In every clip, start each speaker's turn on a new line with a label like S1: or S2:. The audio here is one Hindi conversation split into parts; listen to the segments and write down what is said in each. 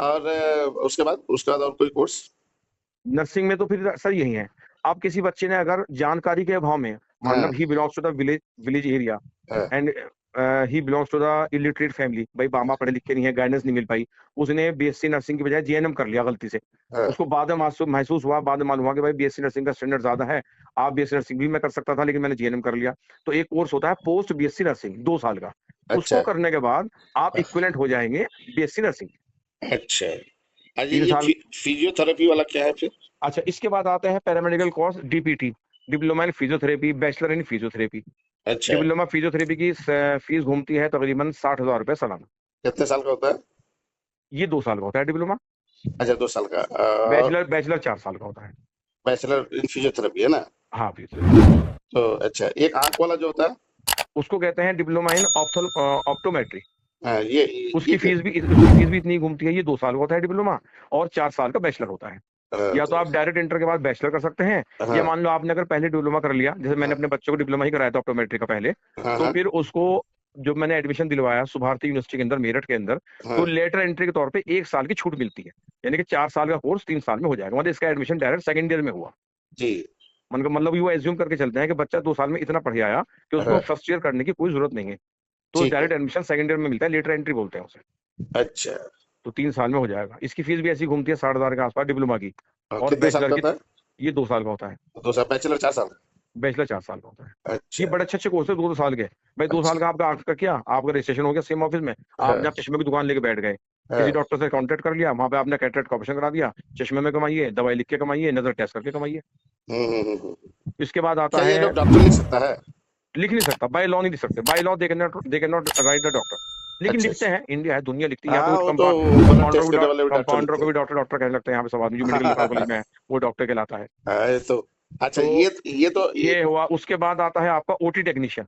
S1: और उसके बाद और कोई कोर्स?
S2: नर्सिंग में तो फिर सर यही है। आप किसी बच्चे ने अगर जानकारी के अभाव में,
S1: हाँ,
S2: मतलब he belongs to the village village area
S1: हाँ,
S2: and he belongs to the illiterate family, भाई मामा पढ़े लिखे नहीं है, गाइडेंस नहीं मिल पाई, उसने बीएससी नर्सिंग की बजाय जीएनएम कर लिया गलती से।
S1: हाँ,
S2: उसको बाद में महसूस हुआ, बाद में मालूम हुआ कि भाई बीएससी नर्सिंग का स्टैंडर्ड ज्यादा है, आप बीएससी नर्सिंग भी मैं कर सकता था लेकिन मैंने जीएनएम कर लिया। तो एक कोर्स होता है पोस्ट बीएससी नर्सिंग, 2 साल का। उसको
S1: अच्छा,
S2: करने के बाद आप इक्विवेलेंट हो जाएंगे बीएससी नर्सिंग।
S1: अच्छा। अरे
S2: तीन
S1: ये
S2: साल
S1: फिजियोथेरेपी वाला क्या है फिर?
S2: अच्छा, इसके बाद आते हैं paramedical course, DPT, diploma in physiotherapy, bachelor in physiotherapy.
S1: अच्छा,
S2: डिप्लोमा फिजियोथेरेपी की फीस घूमती है तकरीबन 60,000 रुपए सालाना।
S1: कितने साल का होता है?
S2: ये 2 साल का होता है डिप्लोमा।
S1: अच्छा, 2 साल का। और
S2: बैचलर बैचलर 4 साल का होता है।
S1: बैचलर इन फिजियोथेरेपी है ना?
S2: हाँ फिजियोथेरेपी।
S1: तो अच्छा, एक आंख वाला जो होता है?
S2: उसको कहते हैं डिप्लोमा इन ऑप्टोमेट्री।
S1: हाँ,
S2: उसकी फीस भी इतनी घूमती है। ये 2 साल का होता है डिप्लोमा, और 4 साल का बैचलर होता है। या तो
S1: तो,
S2: आप डायरेक्ट इंटर के बाद बैचलर कर सकते हैं, या
S1: हाँ,
S2: मान लो आपने अगर पहले डिप्लोमा कर लिया, जैसे मैंने
S1: हाँ,
S2: अपने बच्चों को डिप्लोमा ही कराया था ऑप्टोमेट्री का पहले,
S1: हाँ,
S2: तो
S1: हाँ,
S2: फिर उसको जब मैंने एडमिशन दिलवाया सुभारती यूनिवर्सिटी के अंदर, मेरठ के अंदर, तो
S1: हाँ,
S2: लेटर एंट्री के तौर पे 1 साल की छूट मिलती है। यानी कि 4 साल का कोर्स 3 साल में हो जाएगा। मतलब इसका एडमिशन डायरेक्ट सेकंड ईयर में हुआ।
S1: जी,
S2: मतलब वो एज्यूम करके चलते हैं कि बच्चा 2 साल में इतना पढ़ आया कि उसको
S1: हाँ,
S2: फर्स्ट ईयर करने की कोई जरूरत नहीं है। तो
S1: ठीक है,
S2: डायरेक्ट एडमिशन सेकंड ईयर में मिलता है, लेटर एंट्री बोलते हैं उसे।
S1: अच्छा।
S2: तो 3 साल में हो जाएगा। इसकी फीस भी ऐसी घूमती है 60,000 के आसपास डिप्लोमा की।
S1: और
S2: और
S1: कितने साल
S2: बैचलर
S1: का
S2: की,
S1: होता है?
S2: ये 2 साल का होता है।
S1: 2 साल, बैचलर 4 साल?
S2: बैचलर 4 साल का होता है। ये
S1: अच्छा,
S2: बड़े अच्छे अच्छे कोर्स है, 2 2 साल के। भाई 2 साल
S1: अच्छा,
S2: का आपका आर्ट्स का किया, आपका रजिस्ट्रेशन हो गया सेम ऑफिस में, आपने
S1: हाँ,
S2: आप चश्मे की दुकान लेके बैठ गए, किसी
S1: हाँ,
S2: डॉक्टर से कांटेक्ट कर लिया, वहां पे आपने कैटरेक्ट का ऑपरेशन करा दिया, चश्मे में कमाइए, दवाई लिख के कमाइए, नजर टेस्ट करके कमाइए। इसके बाद आता
S1: क्या ये
S2: है,
S1: लोग डॉक्टर लिख सकता है?
S2: लिख नहीं सकता, बाय लॉ नहीं लिख सकते, by law they can not right the doctor. लेकिन
S1: अच्छा,
S2: लिखते
S1: अच्छा।
S2: हैं, इंडिया है, दुनिया लिखती है। यहाँ तो
S1: हाँ, वो तो ब्लड
S2: कंपाउंडर
S1: टेस्ट करने वाले भी डॉक्टर
S2: कंपाउंडर
S1: लिखते
S2: को
S1: हैं।
S2: भी डॉक्टर डॉक्टर कहने लगते हैं यहाँ पे, सब आदमी जो मेडिकल कॉलेज में है वो डॉक्टर कहलाता है।
S1: हाँ, ये तो अच्छा।
S2: तो
S1: ये
S2: ये हुआ। उसके बाद आता है आपका ओटी टेक्नीशियन,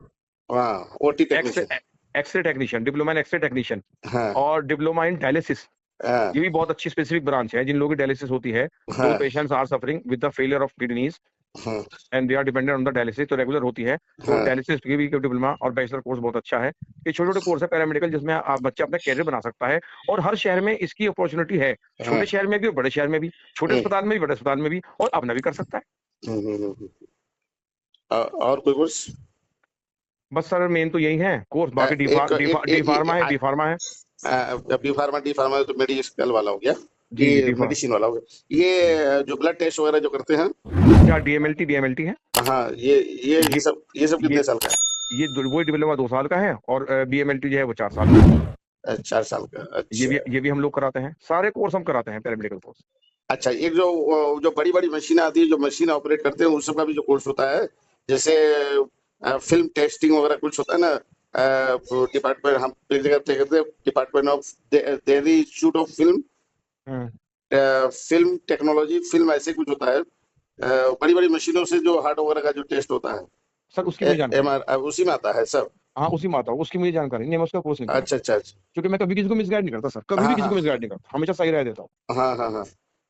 S1: हाँ, OT
S2: X ray
S1: technician.
S2: X ray technician, diploma in X ray technician,
S1: हाँ,
S2: और डिप्लोमा इन डायलिसिस।
S1: हाँ,
S2: ये भी बहुत अच्छी स्पेसिफिक ब्रांच है जिन लोगों की डायलिसिस होती है। दो
S1: हाँ,
S2: patients are suffering with the failure of kidneys
S1: हाँ,
S2: and they are dependent on the dialysis, तो रेगुलर होती है। तो
S1: हाँ,
S2: डायलिसिस की भी डिप्लोमा और बैचलर कोर्स बहुत अच्छा है। ये छोटे छोटे कोर्स है पैरामेडिकल, जिसमें आप बच्चा अपना कैरियर बना सकता है। और हर शहर में इसकी अपॉर्चुनिटी है,
S1: हाँ,
S2: छोटे शहर में भी और बड़े शहर में भी, छोटे
S1: हम्म,
S2: अस्पताल में भी बड़े अस्पताल में भी, और अपना भी कर सकता है।
S1: और कोई कोर्स?
S2: बस सर मेन तो यही है कोर्स, बाकी डी
S1: एक
S2: डी
S1: एक
S2: डी फार्मा है, बी फार्मा है।
S1: बी फार्मा, डी फार्मा तो मेडिकल वाला हो गया।
S2: जी जी
S1: ये
S2: डी फार्मा।
S1: मेडिसिन वाला हो गया। ये जो ब्लड टेस्ट वगैरह जो करते हैं।
S2: क्या डीएमएलटी है।
S1: हाँ, ये
S2: ये
S1: सब
S2: ये
S1: कितने साल का है?
S2: वही डिप्लोमा 2 साल का है, और बीएमएलटी जो है वो 4 साल का है।
S1: 4 साल का, अच्छा।
S2: ये भी हम लोग कराते हैं, सारे कोर्स हम कराते हैं पैरामेडिकल कोर्स।
S1: अच्छा, एक जो बड़ी बड़ी मशीन आती है, जो मशीन ऑपरेट करते हैं, उन सब का भी जो कोर्स होता है, जैसे फिल्म टेस्टिंग वगैरह कुछ होता है ना? डिपार्टमेंट, हम एक जगह पे कहते हैं department of Delhi institute of film,
S2: hmm.
S1: Film technology, film ऐसे कुछ होता है। बड़ी बड़ी मशीनों से जो हार्ड वगैरह का जो टेस्ट होता
S2: सर उसकी
S1: है,
S2: मुझे जानकारी नहीं।
S1: MR उसी में आता है सब?
S2: हाँ उसी में आता हूँ, उसकी मुझे जानकारी नहीं, मैं उसका कोर्स नहीं करा।
S1: अच्छा, अच्छा, अच्छा।
S2: क्योंकि मैं कभी किसी को मिसगाइड नहीं करता सर, कभी भी
S1: हाँ,
S2: किसी
S1: हाँ,
S2: को मिसगाइड नहीं करता, हमेशा सही राय देता हूँ।
S1: हाँ, हाँ, हाँ।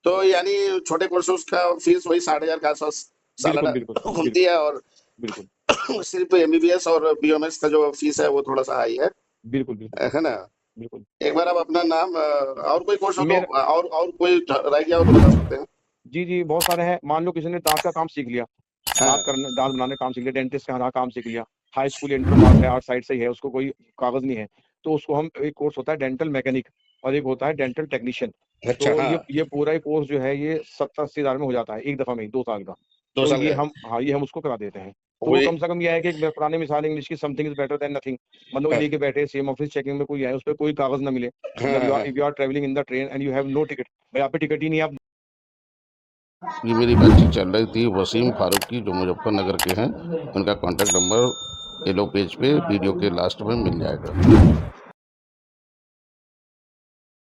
S1: तो यानी छोटे कोर्सेज का फीस वही 60,000 के आसपास
S2: बिल्कुल
S1: सालाना
S2: बिल्कुल
S1: घूमती
S2: बिल्कुल
S1: है। और
S2: बिल्कुल
S1: सिर्फ MBBS और BMS का जो फीस है वो थोड़ा सा हाई
S2: बिल्कुल बिल्कुल
S1: है ना?
S2: बिल्कुल।
S1: एक बार आप अपना नाम, और कोई कोर्स हो तो,
S2: मेरे
S1: और कोई रह गया हो तो बता सकते हैं।
S2: जी जी बहुत सारे हैं। मान लो किसी ने दांत का काम सीख लिया,
S1: हाँ,
S2: दांत बनाने का काम सीख लिया, डेंटिस्ट का काम सीख लिया, हाई स्कूल इंटर पास है, आर्ट साइड से ही है, उसको कोई कागज नहीं है, तो उसको हम, एक कोर्स होता है डेंटल मैकेनिक, और एक होता है डेंटल टेक्नीशियन।
S1: अच्छा,
S2: तो
S1: हाँ,
S2: ये पूरा ही कोर्स जो है ये 70 80 हज़ार में हो जाता है एक दफा में ही, 2 साल का।
S1: दो
S2: तो
S1: साल
S2: ये
S1: का है।
S2: हम, हाँ ये हम उसको करा देते हैं। तो
S1: वो
S2: वो
S1: ये-
S2: कम से कम ये है कि एक पुरानी मिसाल इंग्लिश की, something is better than nothing. मतलब वो
S1: हाँ,
S2: लेके बैठे सेम ऑफिस, चेकिंग में कोई आए, उस पर कोई कागज ना मिले।
S1: हाँ,
S2: मतलब
S1: हाँ।
S2: If you are travelling in the train and you have no ticket, भाई आप पे टिकट ही नहीं है, आप।
S1: ये मेरी बातचीत चल रही थी वसीम फारूक की, जो मुजफ्फरनगर के हैं। उनका कॉन्टैक्ट नंबर ये लोग पेज पे वीडियो के लास्ट में मिल जाएगा।